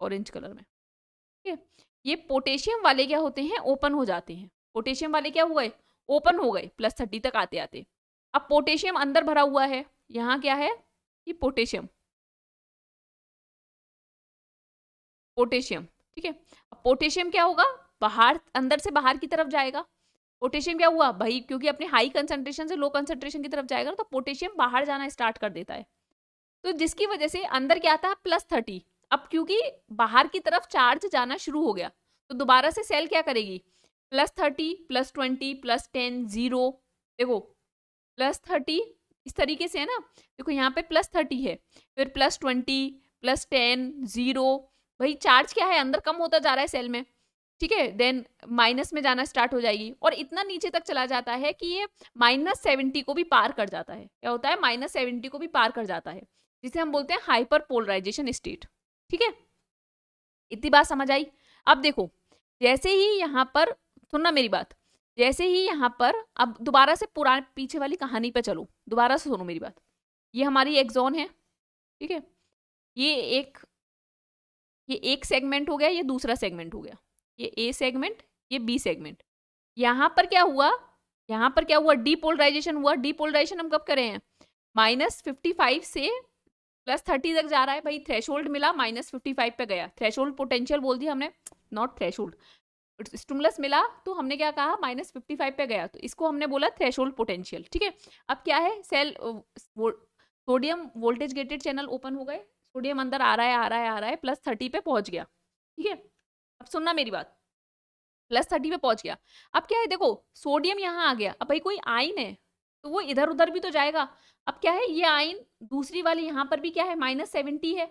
Speaker 1: ऑरेंज कलर में, ठीक है। ये पोटेशियम वाले क्या होते हैं? ओपन हो जाते हैं। पोटेशियम वाले क्या हुए? ओपन हो गए +30 तक आते आते। अब पोटेशियम अंदर भरा हुआ है, यहाँ क्या है? ये पोटेशियम, पोटेशियम, ठीक है। अब पोटेशियम क्या होगा? बाहर, अंदर से बाहर की तरफ जाएगा। पोटेशियम क्या हुआ भाई? क्योंकि अपने हाई कंसंट्रेशन से लो कंसंट्रेशन की तरफ जाएगा, तो पोटेशियम बाहर जाना स्टार्ट कर देता है। तो जिसकी वजह से अंदर क्या आता है? +30। अब क्योंकि बाहर की तरफ चार्ज जाना शुरू हो गया, तो दोबारा से सेल क्या करेगी? +30, +20, +10, 0। देखो +30 इस तरीके से है ना। देखो यहाँ पे +30 है, फिर +20, +10, 0। भाई चार्ज क्या है? अंदर कम होता जा रहा है सेल में, ठीक है। देन माइनस में जाना स्टार्ट हो जाएगी, और इतना नीचे तक चला जाता है कि ये -70 को भी पार कर जाता है। क्या होता है? -70 को भी पार कर जाता है, जिसे हम बोलते हैं हाइपर पोलराइजेशन स्टेट, ठीक है। इतनी बात समझ आई? अब देखो, जैसे ही यहाँ पर, सुनना मेरी बात, जैसे ही यहाँ पर, अब दोबारा से पुराने पीछे वाली कहानी पे चलो, दोबारा से सुनो मेरी बात। ये हमारी एक्सॉन है, ठीक है। ये एक ये एक सेगमेंट हो गया, ये दूसरा सेगमेंट हो गया, ये ए सेगमेंट, ये बी सेगमेंट। यहाँ पर क्या हुआ? यहाँ पर क्या हुआ? डीपोलराइजेशन हुआ। डीपोलराइजेशन हम कब करें हैं? -55 से +30 तक जा रहा है भाई। थ्रेशोल्ड मिला, -55 पे गया। थ्रेशोल्ड पोटेंशियल बोल दिया हमने, नॉट थ्रेशोल्ड। स्टिमुलस मिला तो हमने क्या कहा? -55 पे गया, तो इसको हमने बोला थ्रेशोल्ड पोटेंशियल, ठीक है। अब क्या है? Sodium voltage gated channel open हो गए, सोडियम अंदर आ रहा है, आ रहा है, आ रहा है, +30 पे पहुंच गया, ठीक है। अब सुनना मेरी बात, +30 पे पहुंच गया। अब क्या है? देखो सोडियम यहाँ आ गया। अब भाई कोई आयन है तो वो इधर उधर भी तो जाएगा। अब क्या है? ये आयन दूसरी वाली यहाँ पर भी क्या है? -70 है,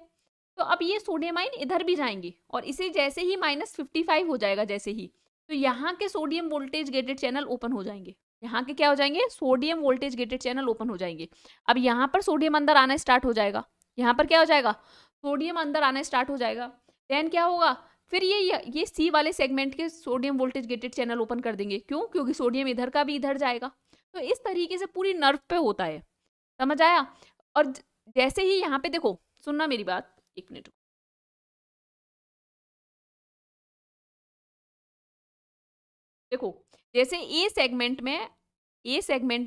Speaker 1: तो अब ये सोडियम आयन इधर भी जाएंगे, और इसे जैसे ही -55 हो जाएगा, जैसे ही, तो यहाँ के sodium voltage gated channel open हो जाएंगे। यहाँ के क्या हो जाएंगे? Sodium voltage gated channel open हो जाएंगे। अब यहाँ पर सोडियम अंदर आना स्टार्ट हो जाएगा। यहाँ पर क्या हो जाएगा? सोडियम अंदर आना स्टार्ट हो जाएगा। देन क्या होगा? फिर ये सी वाले सेगमेंट के sodium voltage gated channel open कर देंगे। क्यों? क्योंकि सोडियम इधर का भी इधर जाएगा। तो इस तरीके से पूरी नर्व पे होता है, समझ आया? और जैसे ही यहाँ पे देखो, सुनना मेरी बात, एक मिनट। देखो जैसे ए सेगमेंट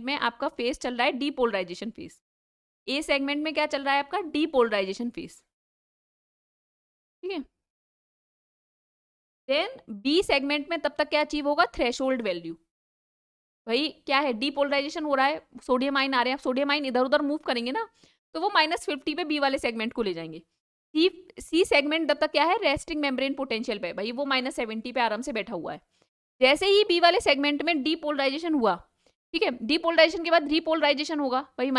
Speaker 1: में आपका फेस चल रहा है डीपोलराइजेशन फेस। ए सेगमेंट में क्या चल रहा है आपका? डीपोलराइजेशन फेस, ठीक है। देन बी सेगमेंट में तब तक क्या अचीव होगा? Threshold value. भाई क्या है? डीपोलराइजेशन हो रहा है, सोडियम आयन आ रहे हैं, सोडियम आयन इधर उधर मूव करेंगे ना, तो वो -50 पे बी वाले सेगमेंट को ले जाएंगे। सी सेगमेंट तब तक क्या है? रेस्टिंग मेम्ब्रेन पोटेंशियल पे, भाई वो -70 पे आराम से बैठा हुआ है। जैसे ही बी वाले सेगमेंट में डीपोलराइजेशन हुआ, ठीक है, डीपोलराइजेशन के बाद रीपोलराइजेशन होगा, भाई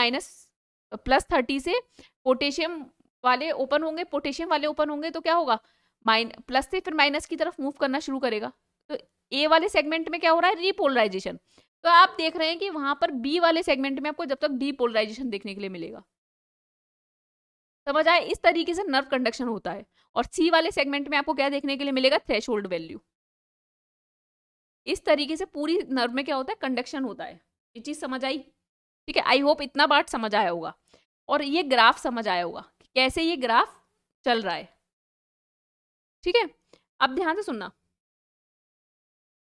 Speaker 1: +30 से पोटेशियम वाले ओपन होंगे, पोटेशियम वाले ओपन होंगे, तो क्या होगा? प्लस से फिर माइनस की तरफ मूव करना शुरू करेगा। तो ए वाले सेगमेंट में क्या हो रहा है? रीपोलराइजेशन। तो आप देख रहे हैं कि वहां पर बी वाले सेगमेंट में आपको जब तक डीपोलराइजेशन देखने के लिए मिलेगा, समझ आए? इस तरीके से नर्व कंडक्शन होता है। और सी वाले सेगमेंट में आपको क्या देखने के लिए मिलेगा? Threshold value. इस तरीके से पूरी नर्व में क्या होता है? कंडक्शन होता है। ये चीज समझ आई? ठीक है, आई होप इतना बात समझ आया होगा, और ये ग्राफ समझ आया होगा कि कैसे ये ग्राफ चल रहा है, ठीक है। अब ध्यान से सुनना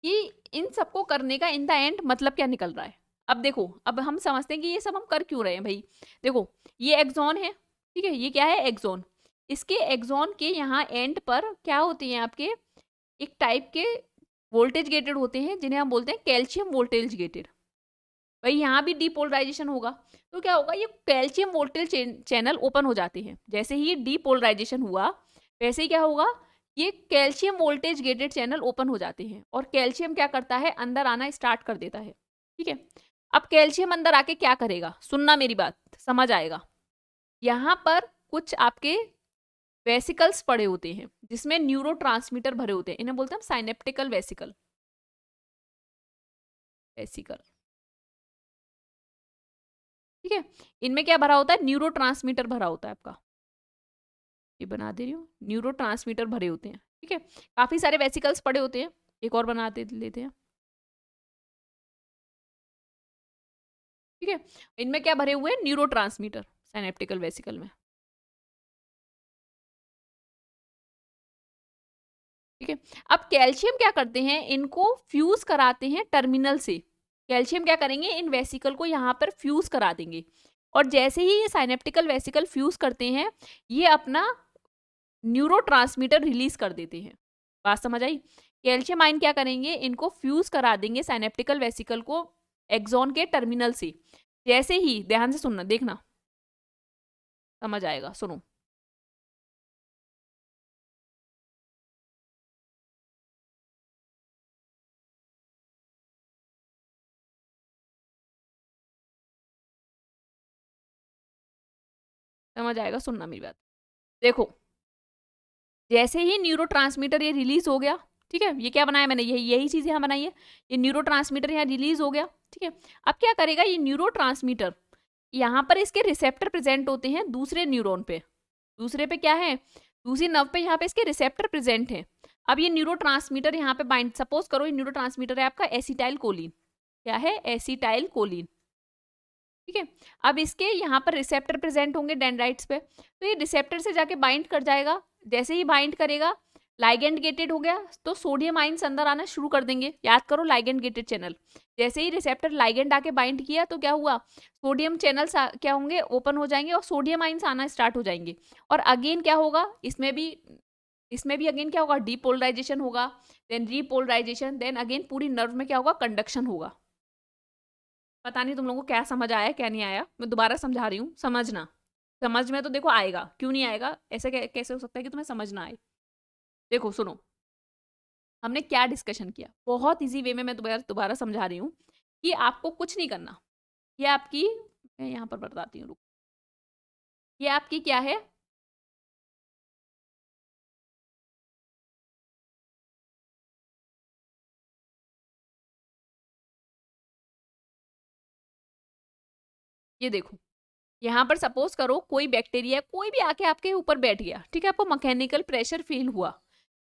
Speaker 1: कि इन सबको करने का इन द एंड मतलब क्या निकल रहा है। अब देखो, अब हम समझते हैं कि ये सब हम कर क्यों रहे हैं भाई। देखो ये एक्सॉन है, ठीक है, ये क्या है? एक्सॉन। इसके एक्सॉन के यहाँ एंड पर क्या होते हैं आपके? एक टाइप के वोल्टेज गेटेड होते हैं, जिन्हें हम बोलते हैं कैल्शियम वोल्टेज गेटेड। भाई यहाँ भी डीपोलराइजेशन होगा, तो क्या होगा? ये कैल्शियम वोल्टेज चैनल ओपन हो जाते हैं। जैसे ही डीपोलराइजेशन हुआ, वैसे ही क्या होगा? ये calcium voltage gated channel open हो जाते हैं, और कैल्शियम क्या करता है? अंदर आना स्टार्ट कर देता है, ठीक है। अब कैल्शियम अंदर आके क्या करेगा? सुनना मेरी बात, समझ आएगा। यहाँ पर कुछ आपके वेसिकल्स पड़े होते हैं, जिसमें न्यूरोट्रांसमीटर भरे होते हैं, इन्हें बोलते हैं साइनेप्टिकल वेसिकल। वेसिकल ठीक है। इनमें क्या भरा होता है, न्यूरोट्रांसमीटर भरा होता है आपका, ये बना दे रही हूँ, न्यूरोट्रांसमीटर भरे होते हैं। ठीक है, काफी सारे वेसिकल्स पड़े होते हैं, एक और बनाते लेते हैं। ठीक है, इनमें क्या भरे हुए हैं, न्यूरोट्रांसमीटर साइनेप्टिकल वेसिकल में। ठीक है, अब कैल्शियम क्या करते हैं, इनको फ्यूज कराते हैं टर्मिनल से। कैल्शियम क्या करेंगे, इन वेसिकल को यहाँ पर फ्यूज करा देंगे, और जैसे ही ये साइनेप्टिकल वेसिकल फ्यूज करते हैं, ये अपना न्यूरोट्रांसमीटर रिलीज कर देते हैं। बात समझ आई। कैल्शियम आयन क्या करेंगे, इनको फ्यूज करा देंगे साइनेप्टिकल वेसिकल को एक्सॉन के टर्मिनल से। जैसे ही, ध्यान से सुनना, देखना समझ आएगा, सुनो। समझ आएगा, सुनना मेरी बात। देखो, जैसे ही न्यूरोट्रांसमीटर ये रिलीज हो गया, ठीक है, ये क्या बनाया मैंने, यही चीज यहाँ बनाई है, ये न्यूरोट्रांसमीटर यहाँ रिलीज हो गया। ठीक है, अब क्या करेगा ये न्यूरोट्रांसमीटर, यहाँ पर इसके रिसेप्टर प्रेजेंट होते हैं दूसरे न्यूरॉन पे, दूसरे पे क्या है, दूसरी नर्व पे यहाँ पे इसके रिसेप्टर प्रेजेंट है। अब ये न्यूरोट्रांसमीटर यहाँ पे बाइंड, सपोज करो ये न्यूरोट्रांसमीटर है आपका एसिटाइल कोलिन, क्या है, एसिटाइल कोलिन। ठीक है, अब इसके यहाँ पर रिसेप्टर प्रेजेंट होंगे डेंड्राइट्स पे, तो ये रिसेप्टर से जाके बाइंड कर जाएगा। जैसे ही बाइंड करेगा, लाइगेंड गेटेड हो गया, तो सोडियम आइंस अंदर आना शुरू कर देंगे। याद करो, लाइगेंड गेटेड चैनल, जैसे ही रिसेप्टर लाइगेंड आके बाइंड किया तो क्या हुआ, सोडियम चैनल्स क्या होंगे, ओपन हो जाएंगे, और सोडियम आइंस आना स्टार्ट हो जाएंगे। और अगेन क्या होगा, इसमें भी अगेन क्या होगा, डीपोलराइजेशन होगा, देन रीपोलराइजेशन, देन अगेन पूरी नर्व में क्या होगा, कंडक्शन होगा। पता नहीं तुम लोगों को क्या समझ आया क्या नहीं आया, मैं दोबारा समझा रही हूँ, समझना। समझ में तो देखो आएगा, क्यों नहीं आएगा, ऐसे कैसे हो सकता है कि तुम्हें समझ ना आए। देखो सुनो, हमने क्या डिस्कशन किया, बहुत इजी वे में मैं दोबारा दोबारा समझा रही हूँ कि आपको कुछ नहीं करना। ये आपकी, मैं यहाँ पर बताती हूँ, रुक, ये आपकी क्या है, ये देखो, यहाँ पर सपोज करो कोई बैक्टीरिया कोई भी आके आपके ऊपर बैठ गया, ठीक है, आपको मैकेनिकल प्रेशर फील हुआ,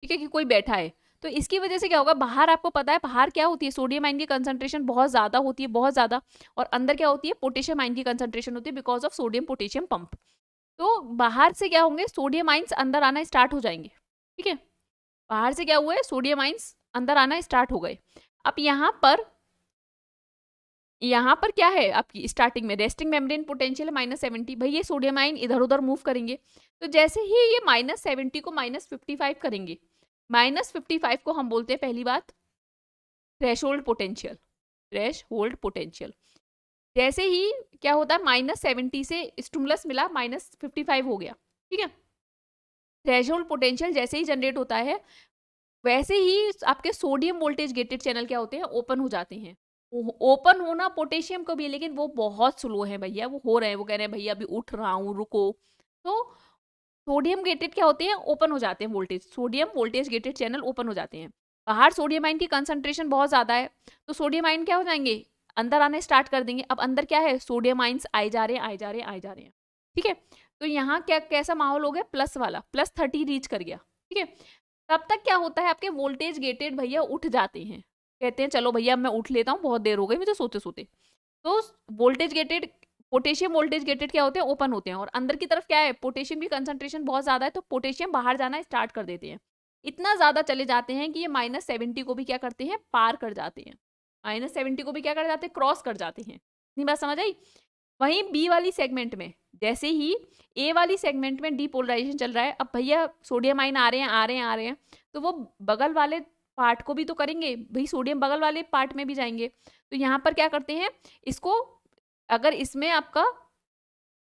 Speaker 1: ठीक है, कि कोई बैठा है, तो इसकी वजह से क्या होगा, बाहर आपको पता है बाहर क्या होती है, सोडियम आयन की कंसंट्रेशन बहुत ज्यादा होती है, बहुत ज्यादा, और अंदर क्या होती है, पोटेशियम आयन की कंसंट्रेशन होती है, because of sodium potassium pump. तो बाहर से क्या होंगे, सोडियम आइंस अंदर आना स्टार्ट हो जाएंगे। ठीक है, बाहर से क्या हुआ है, सोडियम आइंस अंदर आना स्टार्ट हो गए। अब यहाँ पर क्या है आपकी स्टार्टिंग में, रेस्टिंग मेम्ब्रेन पोटेंशियल -70, भाई ये सोडियम आयन इधर उधर मूव करेंगे, तो जैसे ही ये -70 को -55 करेंगे, -55 को हम बोलते हैं पहली बात थ्रेशोल्ड पोटेंशियल, थ्रेशोल्ड पोटेंशियल। जैसे ही क्या होता है, -70 से स्टिमुलस मिला, -55 हो गया। ठीक है, थ्रेशोल्ड पोटेंशियल जैसे ही जनरेट होता है, वैसे ही आपके सोडियम वोल्टेज गेटेड चैनल क्या होते हैं, ओपन हो जाते हैं। ओपन होना पोटेशियम को भी है, लेकिन वो बहुत स्लो है भैया, वो हो रहे हैं, वो कह रहे हैं भैया अभी उठ रहा हूँ रुको। तो सोडियम गेटेड क्या होते हैं, ओपन हो जाते हैं voltage, sodium voltage gated channel open हो जाते हैं। बाहर सोडियम आयन की कंसंट्रेशन बहुत ज्यादा है, तो सोडियम आयन क्या हो जाएंगे, अंदर आने स्टार्ट कर देंगे। अब अंदर क्या है, सोडियम आइंस आए जा रहे हैं, आए जा रहे हैं, आए जा रहे हैं। ठीक है, तो यहाँ क्या कैसा माहौल हो गया, प्लस वाला, +30 रीच कर गया। ठीक है, तब तक क्या होता है, आपके वोल्टेज गेटेड भैया उठ जाते हैं, कहते हैं चलो भैया मैं उठ लेता हूँ, बहुत देर हो गई मुझे सोते सोते। तो voltage gated, potassium voltage gated क्या होते हैं, ओपन होते हैं, और अंदर की तरफ क्या है, पोटेशियम की कंसंट्रेशन बहुत ज्यादा है, तो पोटेशियम बाहर जाना स्टार्ट कर देते हैं। इतना ज्यादा चले जाते हैं कि ये -70 को भी क्या करते हैं, पार कर जाते हैं, -70 को भी क्या कर जाते हैं, क्रॉस कर जाते हैं। इतनी बात समझ आई। वहीं बी वाली सेगमेंट में, जैसे ही ए वाली सेगमेंट में डीपोलराइजेशन चल रहा है, अब भैया सोडियम आयन आ रहे हैं, आ रहे हैं, आ रहे हैं, तो वो बगल वाले पार्ट को भी तो करेंगे भाई, सोडियम बगल वाले पार्ट में भी जाएंगे। तो यहाँ पर क्या करते हैं, इसको, अगर इसमें आपका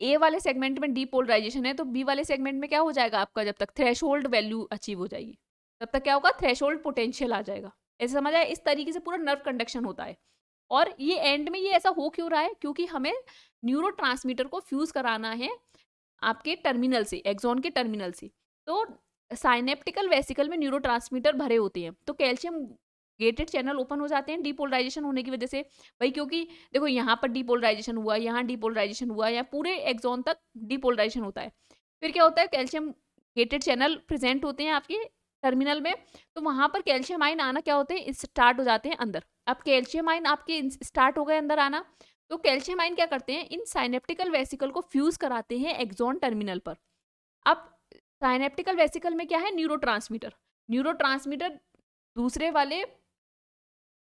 Speaker 1: ए वाले सेगमेंट में डीपोलराइजेशन है, तो बी वाले सेगमेंट में क्या हो जाएगा आपका, जब तक थ्रेशोल्ड वैल्यू अचीव हो जाएगी, तब तक क्या होगा, थ्रेशोल्ड पोटेंशियल आ जाएगा। ऐसे समझ आया, इस तरीके से पूरा नर्व कंडक्शन होता है। और ये एंड में ये ऐसा हो क्यों रहा है, क्योंकि हमें न्यूरोट्रांसमीटर को फ्यूज कराना है आपके टर्मिनल से, एक्सॉन के टर्मिनल से। तो साइनेप्टिकल वेसिकल में न्यूरोट्रांसमीटर भरे होते हैं, तो कैल्शियम गेटेड चैनल ओपन हो जाते हैं डीपोलराइजेशन होने की वजह से। भाई क्योंकि देखो यहाँ पर डीपोलराइजेशन हुआ, यहाँ डीपोलराइजेशन हुआ, या पूरे एक्सॉन तक डीपोलराइजेशन होता है। फिर क्या होता है, कैल्शियम गेटेड चैनल प्रेजेंट होते हैं आपके टर्मिनल में, तो वहां पर कैल्शियम आयन आना क्या होते हैं, स्टार्ट हो जाते हैं अंदर। अब कैल्शियम आयन आपके स्टार्ट हो गए अंदर आना, तो कैल्शियम आयन क्या करते हैं, इन साइनेप्टिकल वेसिकल को फ्यूज कराते हैं एक्सॉन टर्मिनल पर। अब साइनेप्टिकल वेसिकल में क्या है, न्यूरोट्रांसमीटर। न्यूरोट्रांसमीटर दूसरे वाले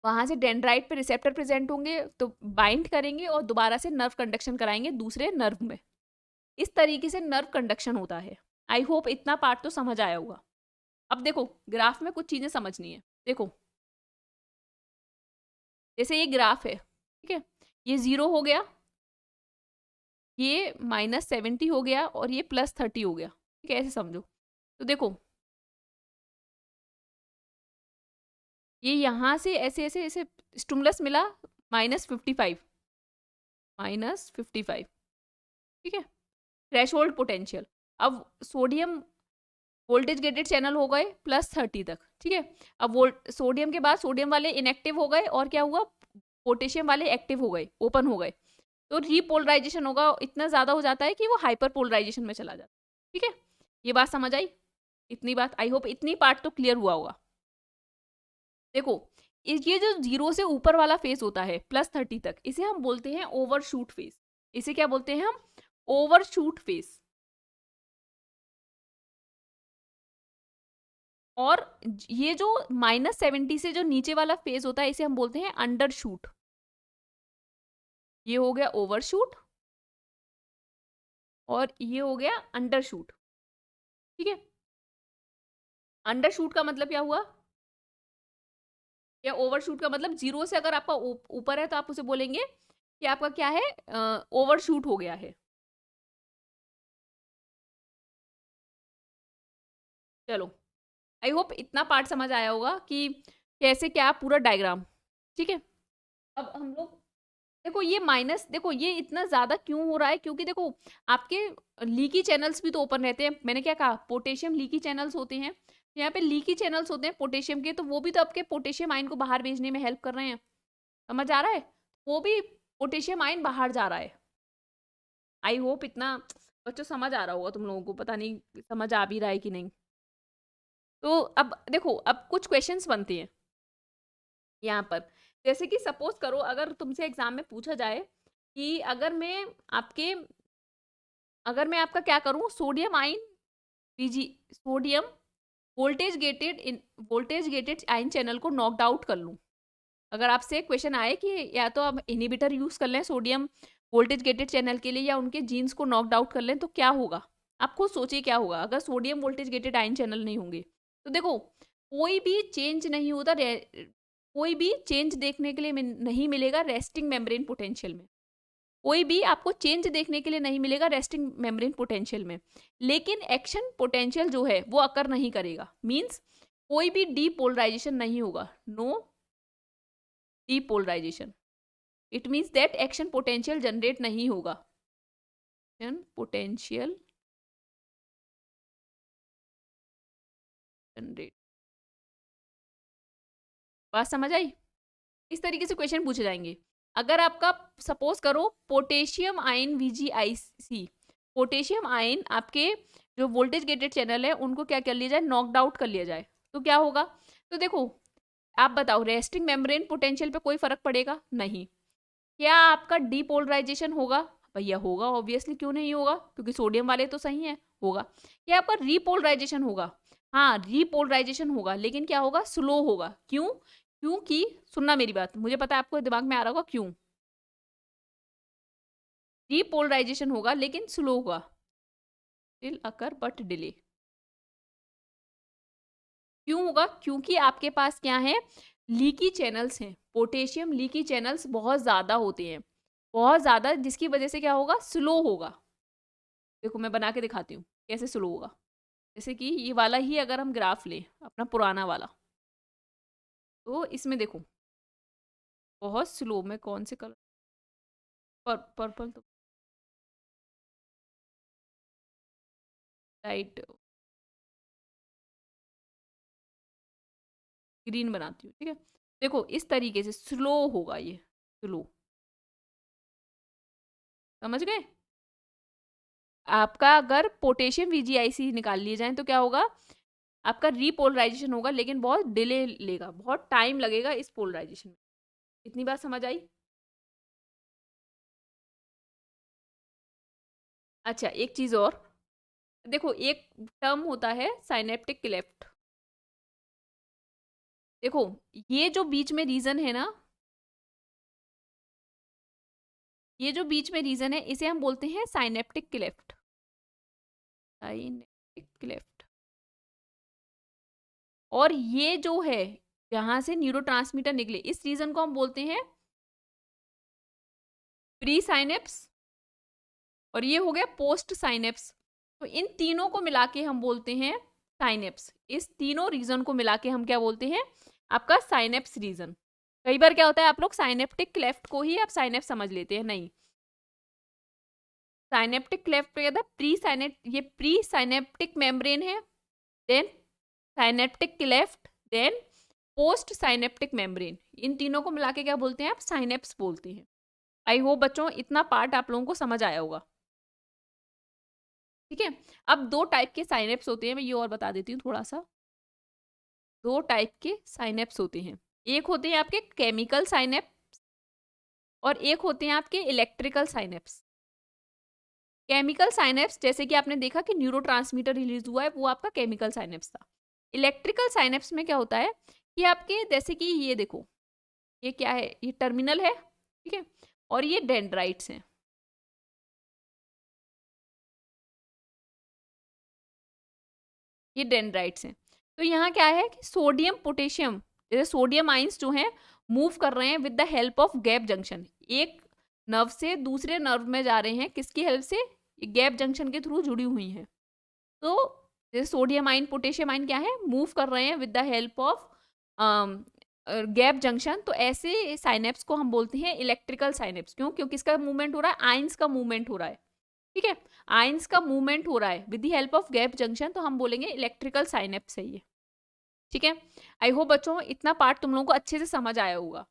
Speaker 1: वहां से डेंड्राइट पे रिसेप्टर प्रेजेंट होंगे तो बाइंड करेंगे और दोबारा से नर्व कंडक्शन कराएंगे दूसरे नर्व में। इस तरीके से नर्व कंडक्शन होता है। आई होप इतना पार्ट तो समझ आया होगा। अब देखो ग्राफ में कुछ चीजें समझनी है। देखो जैसे ये ग्राफ है, ठीक है, ये 0 हो गया, ये -70 हो गया और ये +30 हो गया, ठीक है, ऐसे समझो। तो देखो ये यहां से ऐसे ऐसे ऐसे स्टिमुलस मिला, -55, -55, ठीक है, थ्रेशोल्ड पोटेंशियल। अब सोडियम वोल्टेज गेटेड चैनल हो गए +30 तक, ठीक है। अब सोडियम के बाद सोडियम वाले इनएक्टिव हो गए और क्या हुआ, पोटेशियम वाले एक्टिव हो गए, ओपन हो गए, तो रीपोलराइजेशन होगा, इतना ज्यादा हो जाता है कि वो हाइपर पोलराइजेशन में चला जाता है, ठीक है। ये बात समझ आई, इतनी बात, आई होप इतनी पार्ट तो क्लियर हुआ होगा। देखो ये जो 0 से ऊपर वाला फेज होता है +30 तक, इसे हम बोलते हैं ओवरशूट फेज। इसे क्या बोलते हैं हम, ओवरशूट फेज। और ये जो -70 से जो नीचे वाला फेज होता है इसे हम बोलते हैं अंडरशूट। ये हो गया ओवरशूट और ये हो गया अंडरशूट, ठीक है। अंडरशूट का मतलब क्या हुआ, या ओवरशूट का मतलब 0 से अगर आपका ऊपर है तो आप उसे बोलेंगे कि आपका क्या है, ओवरशूट हो गया है। चलो आई होप इतना पार्ट समझ आया होगा कि कैसे क्या पूरा डायग्राम, ठीक है। अब हम लोग देखो ये माइनस, देखो ये इतना ज्यादा क्यों हो रहा है, क्योंकि देखो आपके लीकी चैनल्स भी तो ओपन रहते हैं। मैंने क्या कहा, पोटेशियम लीकी चैनल्स होते हैं, यहाँ पे लीकी चैनल्स होते हैं पोटेशियम के, तो वो भी तो आपके पोटेशियम आयन को बाहर भेजने में हेल्प कर रहे हैं। समझ आ रहा है, वो भी पोटेशियम आयन बाहर जा रहा है। आई होप इतना बच्चों समझ आ रहा होगा तुम लोगों को, पता नहीं समझ आ भी रहा है कि नहीं। तो अब देखो अब कुछ क्वेश्चंस बनते हैं यहाँ पर। जैसे कि सपोज करो अगर तुमसे एग्जाम में पूछा जाए कि आपके अगर मैं आपका क्या करूं, sodium ion PG, sodium voltage gated ion channel को नॉकड आउट कर लूं। अगर आपसे क्वेश्चन आए कि या तो आप इनहिबिटर यूज कर लें सोडियम वोल्टेज गेटेड चैनल के लिए, या उनके जीन्स को नॉकड आउट कर लें, तो क्या होगा। आप खुद सोचिए क्या होगा अगर sodium voltage gated ion channel नहीं होंगे। तो देखो कोई भी चेंज नहीं होता, कोई भी चेंज देखने के लिए नहीं मिलेगा रेस्टिंग मेम्ब्रेन पोटेंशियल में। कोई भी आपको चेंज देखने के लिए नहीं मिलेगा रेस्टिंग मेम्ब्रेन पोटेंशियल में। लेकिन एक्शन पोटेंशियल जो है वो अकर नहीं करेगा, मींस कोई भी डीपोलराइजेशन नहीं होगा, no depolarisation. It means that action potential generate नहीं होगा, एक्शन पोटेंशियल जनरेट। बात समझ आई, इस तरीके से क्वेश्चन पूछे जाएंगे। अगर आपका सपोज करो potassium ion VgIC, potassium ion आपके जो वोल्टेज गेटेड चैनल है उनको क्या कर लिया जाए, नॉकड आउट कर लिया जाए, तो क्या होगा। तो देखो आप बताओ रेस्टिंग मेम्ब्रेन पोटेंशियल पे कोई फर्क पड़ेगा नहीं। क्या आपका डीपोलराइजेशन होगा, भैया होगा ऑब्वियसली, क्यों नहीं होगा, क्योंकि सोडियम वाले तो सही है, होगा। क्या आपका रीपोलराइजेशन होगा, हाँ रीपोलराइजेशन होगा, लेकिन क्या होगा, स्लो होगा। क्यों, क्योंकि सुनना मेरी बात, मुझे पता है आपको दिमाग में आ रहा होगा क्यों। रीपोलराइजेशन होगा लेकिन स्लो होगा, विल अकर बट डिले। क्यों होगा, क्योंकि आपके पास क्या है, लीकी चैनल्स हैं, पोटेशियम लीकी चैनल्स बहुत ज्यादा होते हैं, बहुत ज्यादा, जिसकी वजह से क्या होगा, स्लो होगा। देखो मैं बना के दिखाती हूँ कैसे स्लो होगा। जैसे कि ये वाला ही अगर हम ग्राफ लें अपना पुराना वाला, तो इसमें देखो बहुत स्लो में कौन से कलर, पर्पल तो लाइट, ग्रीन बनाती हूँ, ठीक है। देखो इस तरीके से स्लो होगा ये, स्लो, समझ गए। आपका अगर पोटेशियम VgIC निकाल लिए जाए तो क्या होगा, आपका रीपोलराइजेशन होगा, लेकिन बहुत डिले लेगा, बहुत टाइम लगेगा इस पोलराइजेशन में। इतनी बात समझ आई। अच्छा एक चीज और, देखो एक टर्म होता है साइनेप्टिक क्लेफ्ट। देखो ये जो बीच में रीजन है ना, ये जो बीच में रीजन है इसे हम बोलते हैं साइनेप्टिक क्लेफ्ट, साइनेप्टिक क्लेफ्ट। और ये जो है जहां से न्यूरोट्रांसमीटर निकले, इस रीजन को हम बोलते हैं प्री साइनेप्स, और ये हो गया पोस्ट साइनेप्स। तो इन तीनों को मिला के हम बोलते हैं साइनेप्स। इस तीनों रीजन को मिला के हम क्या बोलते हैं, आपका साइनेप्स रीजन। कई बार क्या होता है, आप लोग साइनेप्टिक क्लेफ्ट को ही आप साइनेप्स समझ लेते हैं, नहीं। साइनेप्टिक क्लेफ्ट क्या था, प्री साइनेप, ये प्री साइनेप्टिक मेम्ब्रेन है, then synaptic cleft, then post synaptic membrane. इन तीनों को मिला के क्या बोलते हैं, आप साइनेप्स बोलते हैं। आई होप बच्चों इतना पार्ट आप लोगों को समझ आया होगा, ठीक है। अब दो टाइप के साइनेप्स होते हैं, मैं ये और बता देती हूँ थोड़ा सा। दो टाइप के साइनेप्स होते हैं, एक होते हैं आपके केमिकल साइनेप्स और एक होते हैं आपके इलेक्ट्रिकल साइनेप्स। केमिकल साइनेप्स जैसे कि आपने देखा कि न्यूरोट्रांसमीटर रिलीज हुआ है, वो आपका केमिकल साइनेप्स था। इलेक्ट्रिकल साइनेप्स में क्या होता है कि आपके जैसे कि ये देखो, ये क्या है, ये टर्मिनल है, ठीक है, और ये डेंड्राइट्स हैं, ये डेंड्राइट्स हैं। तो यहाँ क्या है कि सोडियम पोटेशियम, जैसे सोडियम आइंस जो हैं मूव कर रहे हैं with the help of gap junction, एक नर्व से दूसरे नर्व में जा रहे हैं, किसकी हेल्प से, गैप जंक्शन के थ्रू जुड़ी हुई हैं। तो जैसे सोडियम आइन पोटेशियम आइन क्या है, मूव कर रहे हैं with the help of gap junction. तो ऐसे साइनेप्स को हम बोलते हैं इलेक्ट्रिकल साइनेप्स। क्यों, क्योंकि इसका मूवमेंट हो रहा है, आइंस का मूवमेंट हो रहा है, ठीक है, आइंस का मूवमेंट हो रहा है with the help of gap junction, तो हम बोलेंगे इलेक्ट्रिकल साइनेप्स है ये, ठीक है। आई होप बच्चों इतना पार्ट तुम लोगों को अच्छे से समझ आया होगा।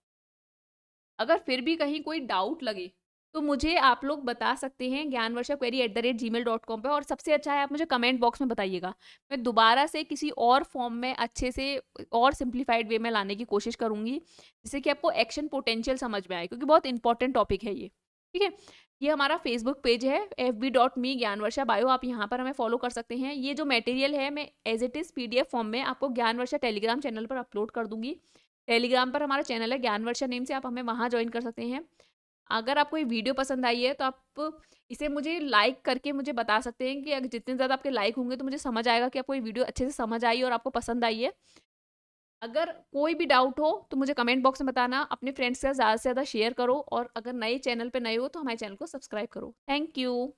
Speaker 1: अगर फिर भी कहीं कोई डाउट लगे तो मुझे आप लोग बता सकते हैं ज्ञानवर्षाquery@gmail.com पे, और सबसे अच्छा है आप मुझे कमेंट बॉक्स में बताइएगा। मैं दोबारा से किसी और फॉर्म में अच्छे से और सिंप्लीफाइड वे में लाने की कोशिश करूंगी, जिससे कि आपको एक्शन पोटेंशियल समझ में आए, क्योंकि बहुत इंपॉर्टेंट टॉपिक है ये, ठीक है। ये हमारा फेसबुक पेज है fb.me ज्ञानवर्षा बायो, आप यहाँ पर हमें फॉलो कर सकते हैं। ये जो मटेरियल है मैं as it is PDF form में आपको ज्ञानवर्षा टेलीग्राम चैनल पर अपलोड कर दूंगी। टेलीग्राम पर हमारा चैनल है ज्ञानवर्षा नेम से, आप हमें वहाँ ज्वाइन कर सकते हैं। अगर आपको ये वीडियो पसंद आई है तो आप इसे मुझे लाइक करके मुझे बता सकते हैं कि अगर जितने ज़्यादा आपके लाइक होंगे तो मुझे समझ आएगा कि आपको ये वीडियो अच्छे से समझ आई और आपको पसंद आई है। अगर कोई भी डाउट हो तो मुझे कमेंट बॉक्स में बताना, अपने फ्रेंड्स के साथ ज़्यादा से ज़्यादा शेयर करो, और अगर नए चैनल पे नए हो तो हमारे चैनल को सब्सक्राइब करो। Thank you.